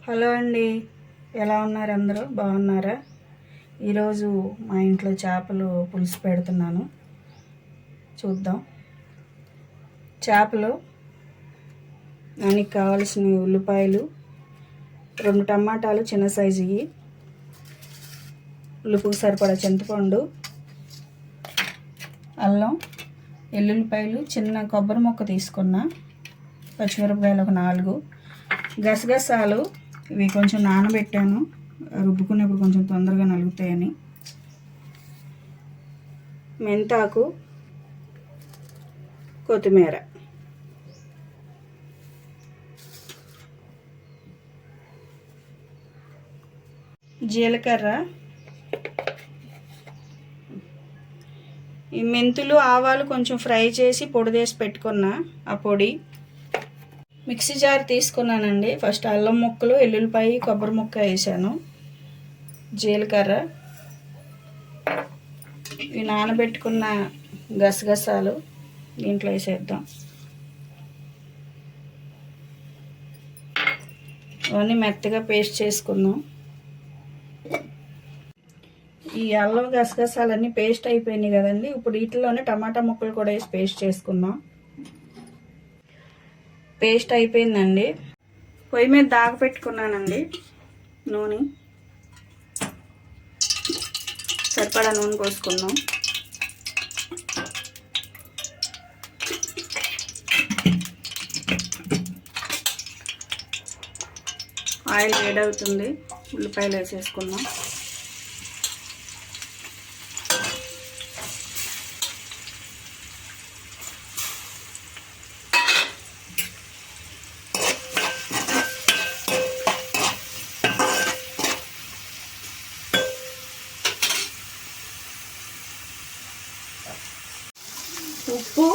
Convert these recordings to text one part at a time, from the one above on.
Hello అండి, ఎలా ఉన్నారు? అందరూ బాగున్నారా? ఈరోజు మా ఇంట్లో చేపలు పులుసు పెడుతున్నాను. చూద్దాం. చేపలు దానికి కావాల్సిన ఉల్లిపాయలు, 2 టమాటాలు చిన్న సైజువి, ఉల్లిపుకు సరిపడా చింతపండు, అల్లం, ఎల్లుల్లిపాయలు, చిన్న కొబ్బరి ముక్క తీసుకున్న, పచ్చిమిరపకాయలు ఒక 4, గసగసాలు ఇవి కొంచెం నానబెట్టాను, రుబ్బుకునేప్పుడు కొంచెం తొందరగా నలుగుతాయని, మెంతాకు, కొత్తిమీర, జీలకర్ర, ఈ మెంతులు ఆవాలు కొంచెం ఫ్రై చేసి పొడి చేసి పెట్టుకున్న ఆ పొడి, మిక్సీ జార్ తీసుకున్నానండి. ఫస్ట్ అల్లం ముక్కలు, ఎల్లుల్లిపాయ, కొబ్బరి ముక్క వేసాను, జీలకర్ర, ఇవి నానబెట్టుకున్న గసగసాలు దీంట్లో వేసేద్దాం. అవన్నీ మెత్తగా పేస్ట్ చేసుకుందాం. ఈ అల్లం గసగసాలన్నీ పేస్ట్ అయిపోయినాయి కదండి. ఇప్పుడు వీటిలోనే టమాటా ముక్కలు కూడా వేసి పేస్ట్ చేసుకుందాం. పేస్ట్ అయిపోయిందండి. పొయ్యి మీద దాగపెట్టుకున్నానండి నూనె, సరిపడా నూనె పోసుకుందాం. ఆయిల్ వేడవుతుంది, ఉల్లిపాయలు వేసేసుకుందాం. ఉప్పు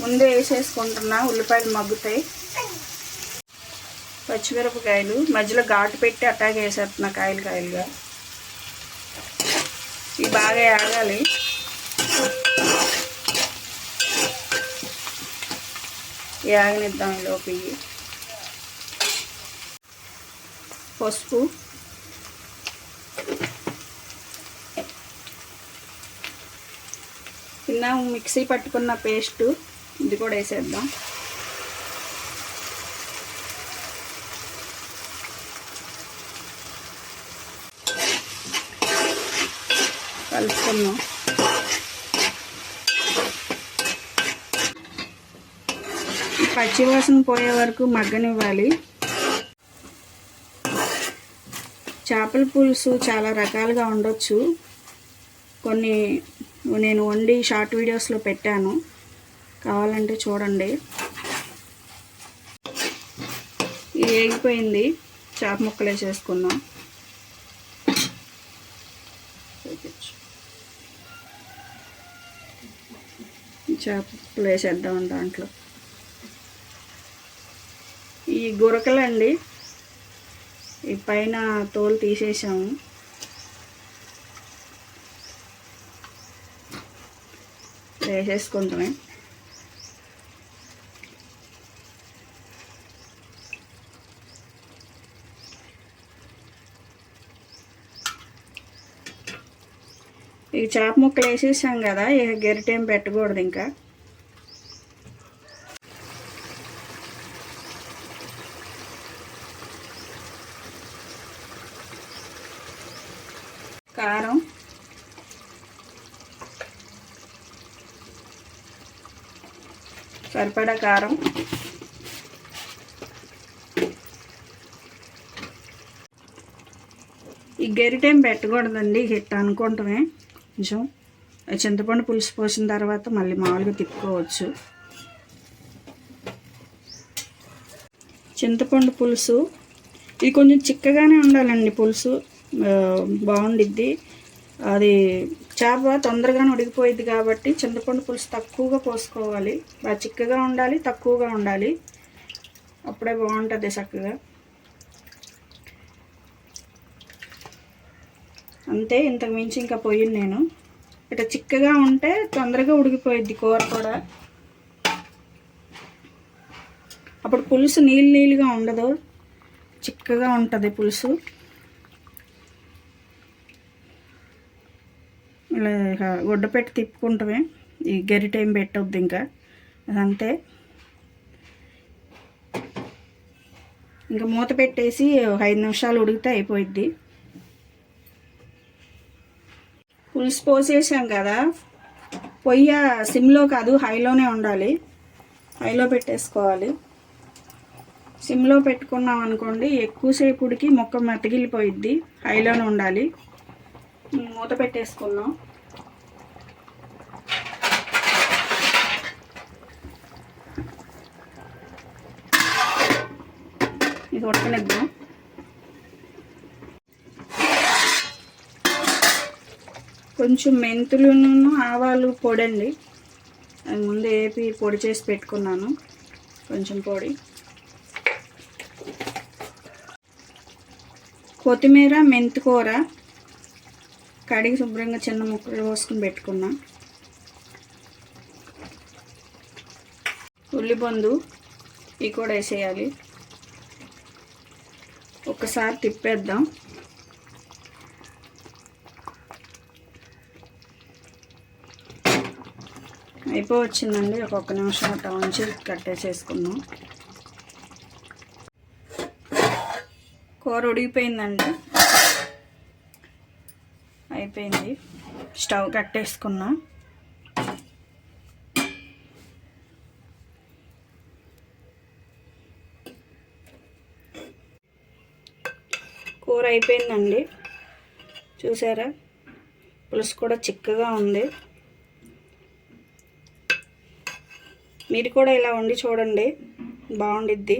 ముందే వేసేసుకుంటున్నా, ఉల్లిపాయలు మగ్గుతాయి. పచ్చిమిరపకాయలు మధ్యలో ఘాటు పెట్టి అట్టాగే వేసేస్తున్నా, కాయలుగా. ఇవి బాగా ఆగాలి. ఆగనిద్దాం. ఈలోపు పసుపు, చిన్న మిక్సీ పట్టుకున్న పేస్టు ఇది కూడా వేసేద్దాం. కలుపుకుందాం. పచ్చివాసన పోయే వరకు మగ్గనివ్వాలి. చేపల పులుసు చాలా రకాలుగా ఉండొచ్చు. కొన్ని నేను వండి షార్ట్ వీడియోస్లో పెట్టాను, కావాలంటే చూడండి. ఇది వేగిపోయింది, చేప ముక్కలు వేసేసుకుందాం. చేప ముక్కలు వేసేద్దాం. దాంట్లో ఈ గురకలండి, ఈ పైన తోలు తీసేసాము. వేసేసుకుంటామే. ఈ చేప ముక్కలు వేసేసాం కదా, ఇక గరిటేం పెట్టకూడదు. ఇంకా కారం, సరిపడా కారం, ఈ గరిటేం పెట్టకూడదండి, హిట్ అనుకుంటామే. కొంచెం చింతపండు పులుసు పోసిన తర్వాత మళ్ళీ మామూలుగా తిప్పుకోవచ్చు. చింతపండు పులుసు ఇది కొంచెం చిక్కగానే ఉండాలండి. పులుసు బాగుండిద్ది. అది చేప తొందరగానే ఉడికిపోయిద్ది కాబట్టి చింతపండు పులుసు తక్కువగా పోసుకోవాలి. బాగా చిక్కగా ఉండాలి, తక్కువగా ఉండాలి, అప్పుడే బాగుంటుంది చక్కగా. అంతే, ఇంతకు మించి ఇంకా పోయింది నేను. ఇట్లా చిక్కగా ఉంటే తొందరగా ఉడికిపోయిద్ది కూర కూడా. అప్పుడు పులుసు నీళ్ళుగా ఉండదు, చిక్కగా ఉంటుంది పులుసు. ఇలా గుడ్డ పెట్టి తిప్పుకుంటామే, ఈ గరిటె ఏం పెట్టొద్దు ఇంకా, అదంతే. ఇంకా మూత పెట్టేసి 5 నిమిషాలు ఉడికితే అయిపోయిద్ది. పులుసు పోసేసాం కదా, పొయ్యి సిమ్లో కాదు హైలోనే ఉండాలి. హైలో పెట్టేసుకోవాలి. సిమ్లో పెట్టుకున్నాం అనుకోండి ఎక్కువసేపు ఉడికి మొక్క మెత్తగిలిపోయిద్ది. హైలోనే ఉండాలి. మూత పెట్టేసుకున్నాం. ఇది ఉడకనిద్దాం. కొంచెం మెంతులను ఆవాలు పొడండి, అది ముందు ఏపి పొడి చేసి పెట్టుకున్నాను. కొంచెం పొడి, కొత్తిమీర, మెంతికూర కడిగి శుభ్రంగా చిన్న ముక్కలు కోసుకుని పెట్టుకున్నా. ఉల్లిపొందు ఇవి కూడా వేసేయాలి. ఒకసారి తిప్పేద్దాం. అయిపోవచ్చిందండి. ఒక్కొక్క నిమిషం అట్లా ఉంచి కట్టేసేసుకున్నాం. కూర ఉడికిపోయిందండి, అయిపోయింది. స్టవ్ కట్టేసుకున్నా. కూర అయిపోయిందండి, చూసారా? పులుసు కూడా చిక్కగా ఉంది. మీరు కూడా ఇలా వండి చూడండి, బాగుండిద్ది.